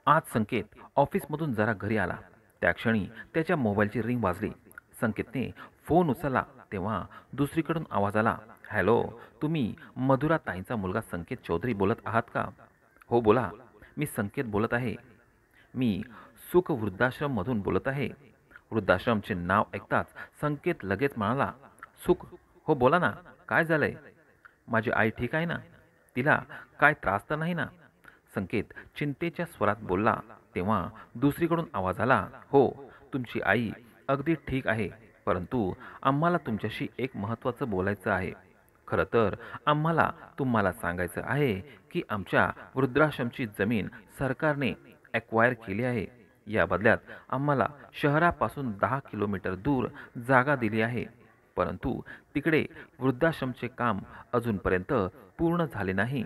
आज संकेत ऑफिसमधून जरा घरी आला. त्या क्षणी त्याच्या मोबाईलची रिंग वाजली. संकेतने फोन उचलला तेव्हा दुसरीकडून आवाज आला, हॅलो, तुम्ही मधुरा ताईंचा मुलगा संकेत चौधरी बोलत आहात का? हो बोला, मी संकेत बोलत आहे. मी सुख वृद्धाश्रममधून बोलत आहे. वृद्धाश्रमचे नाव ऐकताच संकेत लगेच म्हणाला, सुख, हो बोला ना, काय झालंय? माझी आई ठीक आहे ना? तिला काय त्रास तर नाही ना? संकेत चिंतेच्या स्वरात बोलला तेव्हा दुसरीकडून आवाज आला, हो, तुमची आई अगदी ठीक आहे, परंतु आम्हाला तुमच्याशी एक महत्त्वाचं बोलायचं आहे. खरं तर आम्हाला तुम्हाला सांगायचं आहे की आमच्या वृद्धाश्रमची जमीन सरकारने ॲक्वायर केली आहे. या बदल्यात आम्हाला शहरापासून 10 किलोमीटर दूर जागा दिली आहे. परंतु तिकडे वृद्धाश्रमचे काम अजूनपर्यंत पूर्ण झाले नाही.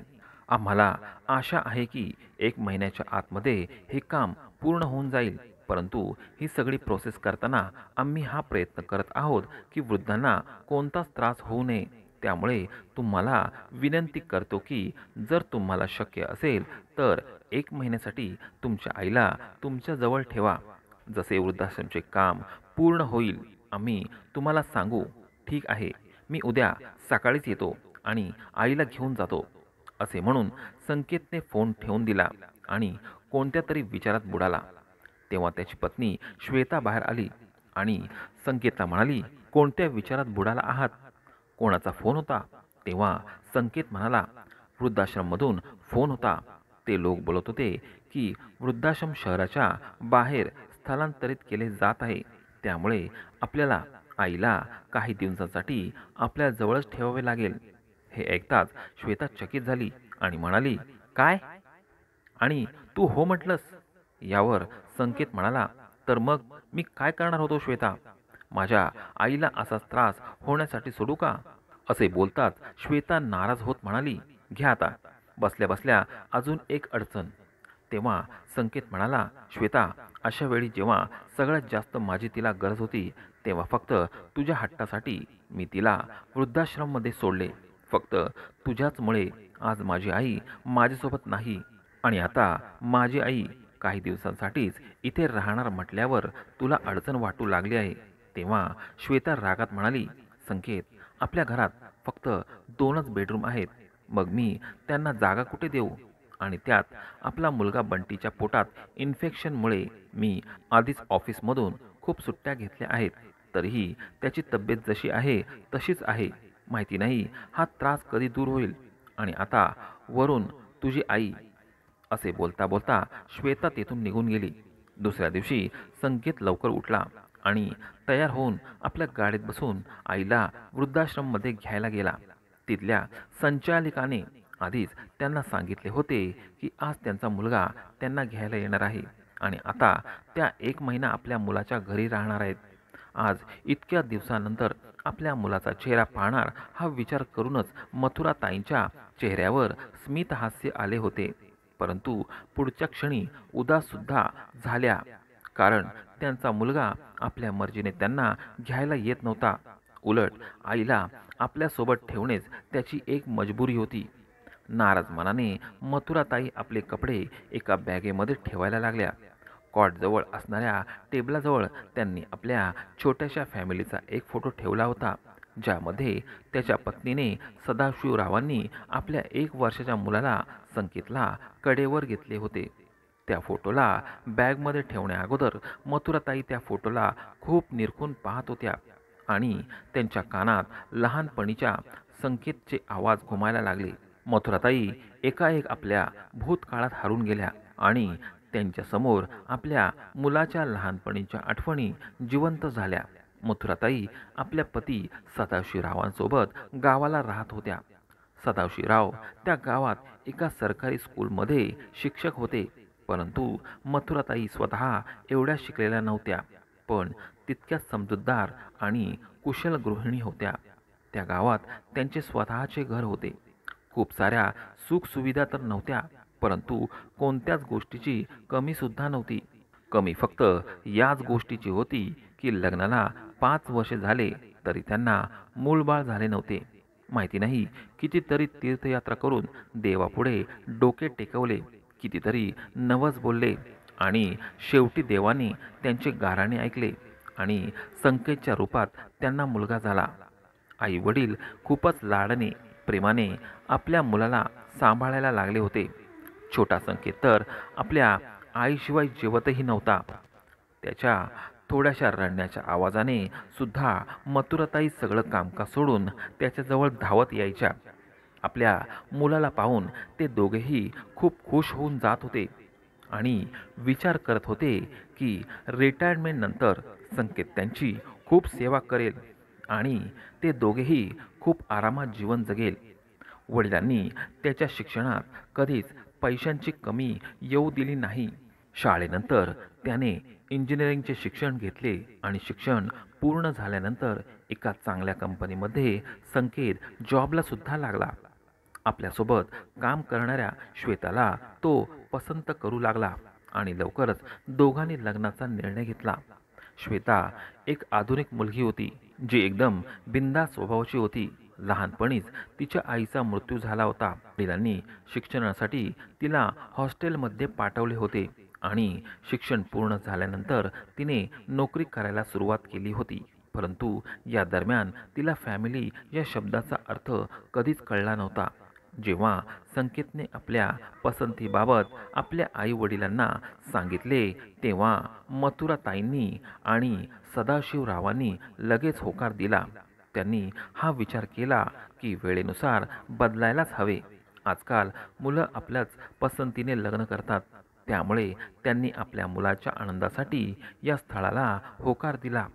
आम्हाला आशा आहे की 1 महिन्याच्या आतमध्ये हे काम पूर्ण होऊन जाईल. परंतु ही सगळी प्रोसेस करताना आम्ही हा प्रयत्न करत आहोत की वृद्धांना कोणताच त्रास होऊ नये. त्यामुळे तुम्हाला विनंती करतो की जर तुम्हाला शक्य असेल तर 1 महिन्यासाठी तुमच्या आईला तुमच्याजवळ ठेवा. जसे वृद्धाश्रमचे काम पूर्ण होईल आम्ही तुम्हाला सांगू. ठीक आहे, मी उद्या सकाळीच येतो आणि आईला घेऊन जातो. असे म्हणून संकेतने फोन ठेवून दिला आणि कोणत्या तरी विचारात बुडाला. तेव्हा त्याची पत्नी श्वेता बाहेर आली आणि संकेतला म्हणाली, कोणत्या विचारात बुडाला आहात? कोणाचा फोन होता? तेव्हा संकेत म्हणाला, वृद्धाश्रममधून फोन होता. ते लोक बोलत होते की वृद्धाश्रम शहराच्या बाहेर स्थलांतरित केले जात आहे. त्यामुळे आपल्याला आईला काही दिवसांसाठी आपल्या जवळच ठेवावे लागेल. हे ऐकताच श्वेता चकित झाली आणि म्हणाली, काय? आणि तू हो म्हटलंस? यावर संकेत म्हणाला, तर मग मी काय करणार होतो श्वेता? माझ्या आईला असाच त्रास होण्यासाठी सोडू का? असे बोलताच श्वेता नाराज होत म्हणाली, घ्या आता बसल्या बसल्या अजून एक अडचण. तेव्हा संकेत म्हणाला, श्वेता, अशा वेळी जेव्हा सगळ्यात जास्त माझी तिला गरज होती तेव्हा फक्त तुझ्या हट्टासाठी मी तिला वृद्धाश्रममध्ये सोडले. फक्त तुझ्याचमुळे आज माझी आई माझ्यासोबत नाही आणि आता माझी आई काही दिवसांसाठीच इथे राहणार म्हटल्यावर तुला अडचण वाटू लागली आहे. तेव्हा श्वेता रागात म्हणाली, संकेत, आपल्या घरात फक्त 2च बेडरूम आहेत. मग मी त्यांना जागा कुठे देऊ? आणि त्यात आपला मुलगा बंटीच्या पोटात इन्फेक्शनमुळे मी आधीच ऑफिसमधून खूप सुट्ट्या घेतल्या आहेत. तरीही त्याची तब्येत जशी आहे तशीच आहे. माहिती नाही हा त्रास कधी दूर होईल. आणि आता वरून तुझी आई. असे बोलता बोलता श्वेता तेथून निघून गेली. दुसऱ्या दिवशी संकेत लवकर उठला आणि तयार होऊन आपल्या गाडीत बसून आईला वृद्धाश्रममध्ये घ्यायला गेला. तिथल्या संचालिकाने आधीच त्यांना सांगितले होते की आज त्यांचा मुलगा त्यांना घ्यायला येणार आहे आणि आता त्या 1 महिना आपल्या मुलाच्या घरी राहणार आहेत. आज इतक्या दिवसानंतर आपल्या मुलाचा चेहरा पाहणार हा विचार करूनच मथुराताईंच्या चेहऱ्यावर स्मितहास्य आले होते. परंतु पुढच्या क्षणी उदाससुद्धा झाल्या, कारण त्यांचा मुलगा आपल्या मर्जीने त्यांना घ्यायला येत नव्हता. उलट आईला आपल्यासोबत ठेवणेच त्याची एक मजबुरी होती. नाराज मनाने मथुराताई आपले कपडे एका बॅगेमध्ये ठेवायला लागल्या. कॉटजवळ असणाऱ्या टेबलाजवळ त्यांनी आपल्या छोट्याशा फॅमिलीचा एक फोटो ठेवला होता, ज्यामध्ये त्याच्या पत्नीने सदाशिवरावांनी आपल्या 1 वर्षाच्या मुलाला संकेतला कडेवर घेतले होते. त्या फोटोला बॅगमध्ये ठेवण्याअगोदर मथुराताई त्या फोटोला खूप निरखून पाहत होत्या आणि त्यांच्या कानात लहानपणीच्या संकेतचे आवाज घुमायला लागले. मथुराताई एकाएक आपल्या भूतकाळात हरून गेल्या आणि त्यांच्यासमोर आपल्या मुलाच्या लहानपणीच्या आठवणी जिवंत झाल्या. मथुराताई आपल्या पती सदाशिवरावांसोबत गावाला राहत होत्या. सदाशिवराव त्या गावात एका सरकारी स्कूलमध्ये शिक्षक होते. परंतु मथुराताई स्वतः एवढ्या शिकलेल्या नव्हत्या, पण तितक्याच समजूतदार आणि कुशल गृहिणी होत्या. त्या गावात त्यांचे स्वतःचे घर होते. खूप साऱ्या सुखसुविधा तर नव्हत्या, परंतु कोणत्याच गोष्टीची कमीसुद्धा नव्हती. कमी फक्त याच गोष्टीची होती की लग्नाला 5 वर्षे झाले तरी त्यांना मूलबाळ झाले नव्हते. माहिती नाही कितीतरी तीर्थयात्रा करून देवापुढे डोके टेकवले, कितीतरी नवस बोलले आणि शेवटी देवाने त्यांचे गाराणे ऐकले आणि संकेतच्या रूपात त्यांना मुलगा झाला. आई वडील खूपच लाडाने प्रेमाने आपल्या मुलाला सांभाळायला लागले होते. छोटा संकेत तर आपल्या आईशिवाय जेवतही नव्हता. त्याच्या थोड्याशा रडण्याच्या आवाजाने सुद्धा मथुराताई सगळं कामकाज सोडून त्याच्याजवळ धावत यायच्या. आपल्या मुलाला पाहून ते दोघेही खूप खुश होऊन जात होते आणि विचार करत होते की रिटायरमेंटनंतर संकेत त्यांची खूप सेवा करेल आणि ते दोघेही खूप आरामात जीवन जगेल. वडिलांनी त्याच्या शिक्षणात कधीच पैशांची कमी येऊ दिली नाही. शाळेनंतर त्याने इंजिनिअरिंगचे शिक्षण घेतले आणि शिक्षण पूर्ण झाल्यानंतर एका चांगल्या कंपनीमध्ये संकेत जॉबला सुद्धा लागला. आपल्यासोबत काम करणाऱ्या श्वेताला तो पसंत करू लागला आणि लवकरच दोघांनी लग्नाचा निर्णय घेतला. श्वेता एक आधुनिक मुलगी होती जी एकदम बिनधास्त स्वभावाची होती. लहानपणीच तिच्या आईचा मृत्यू झाला होता. वडिलांनी शिक्षणासाठी तिला हॉस्टेलमध्ये पाठवले होते आणि शिक्षण पूर्ण झाल्यानंतर तिने नोकरी करायला सुरुवात केली होती. परंतु या दरम्यान तिला फॅमिली या शब्दाचा अर्थ कधीच कळला नव्हता. जेव्हा संकेतने आपल्या पसंतीबाबत आपल्या आई वडिलांना सांगितले तेव्हा मथुराताईंनी आणि सदाशिवरावांनी लगेच होकार दिला. त्यांनी हा विचार केला की वेळेनुसार बदलायलाच हवे. आजकाल मुलं आपल्याच पसंतीने लग्न करतात. त्यामुळे त्यांनी आपल्या मुलाच्या आनंदासाठी या स्थळाला होकार दिला.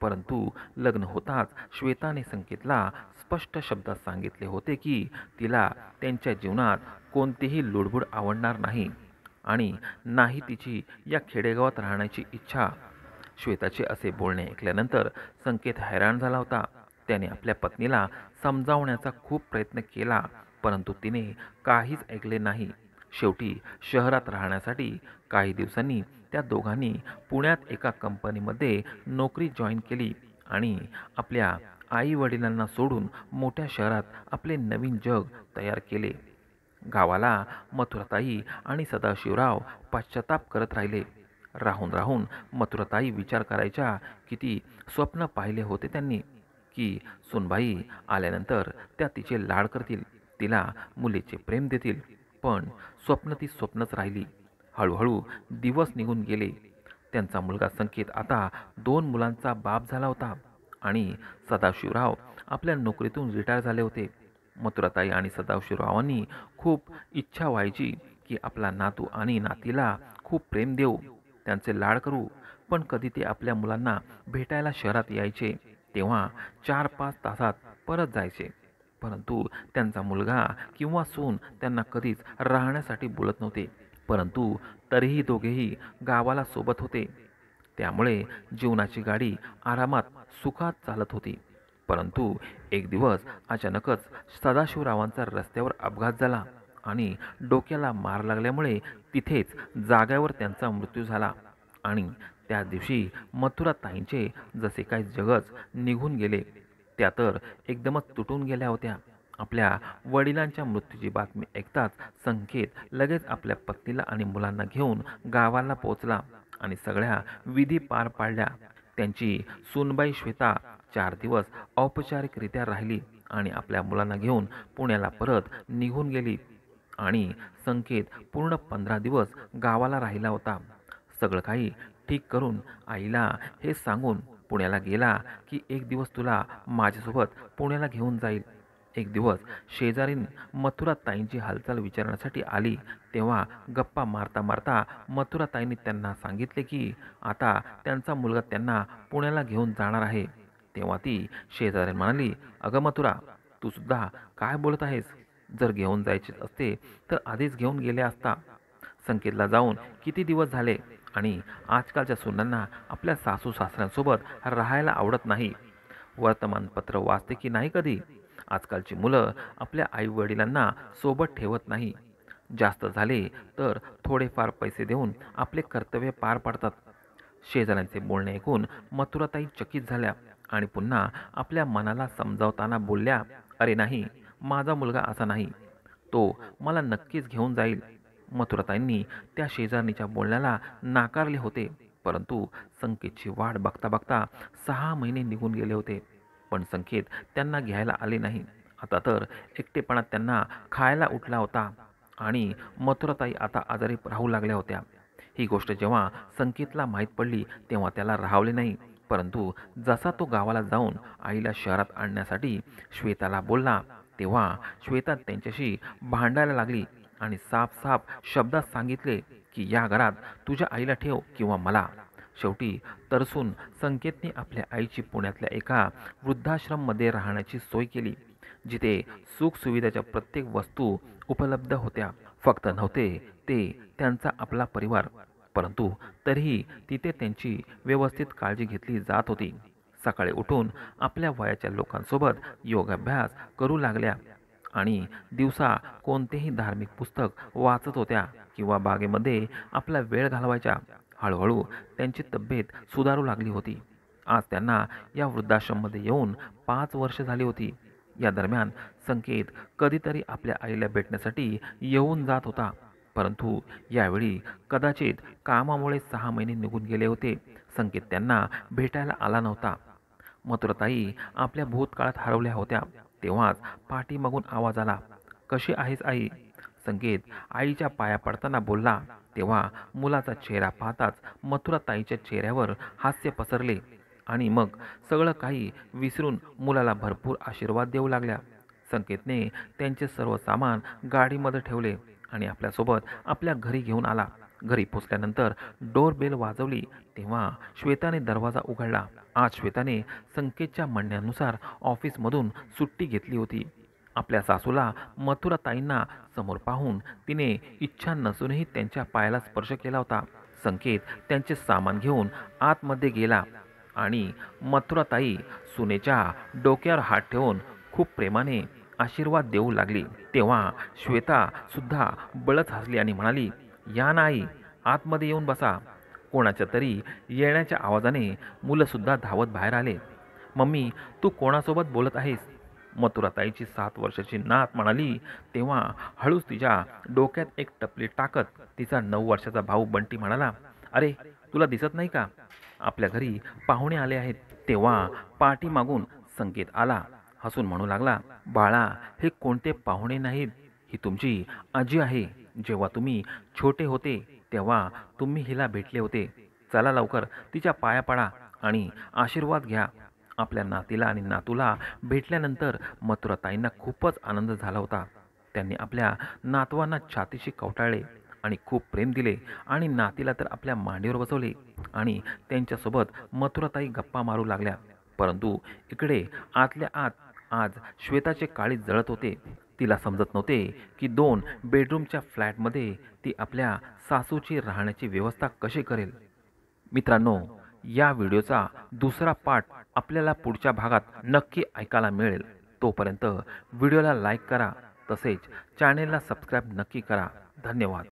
परंतु लग्न होताच श्वेताने संकेतला स्पष्ट शब्दात सांगितले होते की तिला त्यांच्या जीवनात कोणतीही लुडबुड आवडणार नाही आणि नाही तिची या खेडेगावात राहण्याची इच्छा. श्वेताचे असे बोलणे ऐकल्यानंतर संकेत हैराण झाला होता. त्याने आपल्या पत्नीला समजावण्याचा खूप प्रयत्न केला परंतु तिने काहीच ऐकले नाही. शेवटी शहरात राहण्यासाठी काही दिवसांनी त्या दोघांनी पुण्यात एका कंपनीमध्ये नोकरी जॉईन केली आणि आपल्या आई वडिलांना सोडून मोठ्या शहरात आपले नवीन जग तयार केले. गावाला मथुराताई आणि सदाशिवराव पश्चाताप करत राहिले. राहून राहून मथुराताई विचार करायच्या किती स्वप्न पाहिले होते त्यांनी की सुनबाई आल्यानंतर त्या तिचे लाड करतील, तिला मुलीचे प्रेम देतील. पण स्वप्न ती स्वप्नच राहिली. हळूहळू दिवस निघून गेले. त्यांचा मुलगा संकेत आता 2 मुलांचा बाप झाला होता आणि सदाशिवराव आपल्या नोकरीतून रिटायर झाले होते. मथुराताई आणि सदाशिवरावांनी खूप इच्छा व्हायची की आपला नातू आणि नातीला खूप प्रेम देऊ, त्यांचे लाड करू. पण कधी ते आपल्या मुलांना भेटायला शहरात यायचे तेव्हा 4-5 तासात परत जायचे. परंतु त्यांचा मुलगा किंवा सून त्यांना कधीच राहण्यासाठी बोलत नव्हते. परंतु तरीही दोघेही गावाला सोबत होते. त्यामुळे जीवनाची गाडी आरामात सुखात चालत होती. परंतु एक दिवस अचानकच सदाशिवरावांचा रस्त्यावर अपघात झाला आणि डोक्याला मार लागल्यामुळे तिथेच जाग्यावर त्यांचा मृत्यू झाला आणि त्या दिवशी मथुराताईंचे जसे काही जगच निघून गेले. त्या तर एकदमच तुटून गेल्या होत्या. आपल्या वडिलांच्या मृत्यूची बातमी ऐकताच संकेत लगेच आपल्या पत्नीला आणि मुलांना घेऊन गावाला पोहोचला आणि सगळ्या विधी पार पाडल्या. त्यांची सूनबाई श्वेता 4 दिवस औपचारिकरित्या राहिली आणि आपल्या मुलांना घेऊन पुण्याला परत निघून गेली आणि संकेत पूर्ण 15 दिवस गावाला राहिला होता. सगळं काही ठीक करून आईला हे सांगून पुण्याला गेला की एक दिवस तुला माझ्यासोबत पुण्याला घेऊन जाईल. एक दिवस शेजारीन मथुराताईंची हालचाल विचारण्यासाठी आली तेव्हा गप्पा मारता मारता मथुराताईंनी त्यांना सांगितले की आता त्यांचा मुलगा त्यांना पुण्याला घेऊन जाणार आहे. तेव्हा ती शेजारीन म्हणाली, अगं मथुरा, तू सुद्धा काय बोलत आहेस? जर घेऊन जायचे असते तर आधीच घेऊन गेले असता. संकेतला जाऊन किती दिवस झाले आणि आजकालच्या सुनांना आपल्या सासू सासऱ्यांसोबत राहायला आवडत नाही. वर्तमानपत्र वाचते की नाही कधी? आजकालची मुलं आपल्या आई वडिलांना सोबत ठेवत नाही. जास्त झाले तर थोडेफार पैसे देऊन आपले कर्तव्य पार पाडतात. शेजाऱ्यांचे बोलणे ऐकून मथुराताई चकित झाल्या आणि पुन्हा आपल्या मनाला समजावताना बोलल्या, अरे नाही, माझा मुलगा असा नाही. तो मला नक्कीच घेऊन जाईल. मथुराताईंनी त्या शेजारणीच्या बोलण्याला नाकारले होते, परंतु संकेतची वाट बघता बघता 6 महिने निघून गेले होते. पण संकेत त्यांना घ्यायला आले नाही. आता तर एकटेपणात त्यांना खायला उठला होता आणि मथुराताई आता आजारी राहू लागल्या होत्या. ही गोष्ट जेव्हा संकेतला माहीत पडली तेव्हा त्याला राहावले नाही, परंतु जसा तो गावाला जाऊन आईला शहरात आणण्यासाठी श्वेताला बोलला, तेव्हा श्वेता त्यांच्याशी भांडायला लागली आणि साफ साफ शब्दात सांगितले की या घरात तुझ्या आईला ठेव किंवा मला. शेवटी तरसून संकेतने आपल्या आईची पुण्यातल्या एका वृद्धाश्रममध्ये राहण्याची सोय केली, जिथे सुखसुविधाच्या प्रत्येक वस्तू उपलब्ध होत्या. फक्त नव्हते ते त्यांचा आपला परिवार, परंतु तरीही तिथे त्यांची व्यवस्थित काळजी घेतली जात होती. सकाळी उठून आपल्या वयाच्या लोकांसोबत योगाभ्यास करू लागल्या आणि दिवसा कोणतेही धार्मिक पुस्तक वाचत होत्या किंवा बागेमध्ये आपला वेळ घालवायच्या. हळूहळू त्यांची तब्येत सुधारू लागली होती. आज त्यांना या वृद्धाश्रममध्ये येऊन 5 वर्ष झाली होती. या दरम्यान संकेत कधीतरी आपल्या आईला भेटण्यासाठी येऊन जात होता, परंतु यावेळी कदाचित कामामुळे 6 महिने निघून गेले होते. संकेत त्यांना भेटायला आला नव्हता. मथुराताई आपल्या भूतकाळात हरवल्या होत्या. तेव्हाच पाठीमागून आवाज आला, कशी आहेस आई? संकेत आईच्या पाया पडताना बोलला, तेव्हा मुलाचा चेहरा पाहताच मथुराताईच्या चेहऱ्यावर हास्य पसरले आणि मग सगळं काही विसरून मुलाला भरपूर आशीर्वाद देऊ लागल्या. संकेतने त्यांचे सर्व सामान गाडीमध्ये ठेवले आणि आपल्यासोबत आपल्या घरी घेऊन आला. घरी पोचल्यानंतर डोरबेल वाजवली तेव्हा श्वेताने दरवाजा उघडला. आज श्वेताने संकेतच्या म्हणण्यानुसार ऑफिसमधून सुट्टी घेतली होती. आपल्या सासूला मथुराताईंना समोर पाहून तिने इच्छा नसूनही त्यांच्या पायाला स्पर्श केला होता. संकेत त्यांचे सामान घेऊन आतमध्ये गेला आणि मथुराताई सुनेच्या डोक्यावर हात ठेवून खूप प्रेमाने आशीर्वाद देऊ लागली. तेव्हा श्वेता सुद्धा बळच हसली आणि म्हणाली, या ना आई, आतमध्ये येऊन बसा. कोणाच्या तरी येण्याच्या आवाजाने मुलंसुद्धा धावत बाहेर आले. मम्मी, तू कोणासोबत बोलत आहेस? मथुराताईची 7 वर्षाची नात म्हणाली. तेव्हा हळूच तिच्या डोक्यात एक टपली टाकत तिचा 9 वर्षाचा भाऊ बंटी म्हणाला, अरे तुला दिसत नाही का? आपल्या घरी पाहुणे आले आहेत. तेव्हा पाठीमागून संकेत आला. हसून म्हणू लागला, बाळा, हे कोणते पाहुणे नाहीत, ही तुमची आजी आहे. जेव्हा तुम्ही छोटे होते तेव्हा तुम्ही हिला भेटले होते. चला लवकर तिच्या पाया पडा आणि आशीर्वाद घ्या. आपल्या नातीला आणि नातूला भेटल्यानंतर मथुराताईंना खूपच आनंद झाला होता. त्यांनी आपल्या नातवांना छातीशी कवटाळले आणि खूप प्रेम दिले आणि नातीला तर आपल्या मांडीवर बसवले आणि त्यांच्यासोबत मथुराताई गप्पा मारू लागल्या. परंतु इकडे आतल्या आत आज श्वेताचे काळीज जळत होते. तिला समजत नव्हते की 2 बेडरूमच्या फ्लॅटमध्ये ती आपल्या सासूची राहण्याची व्यवस्था कशी करेल. मित्रांनो, या व्हिडिओचा दुसरा पार्ट आपल्याला पुढच्या भागात नक्की ऐकायला मिळेल. तोपर्यंत व्हिडिओला लाईक करा, तसेच चॅनेलला सबस्क्राईब नक्की करा. धन्यवाद.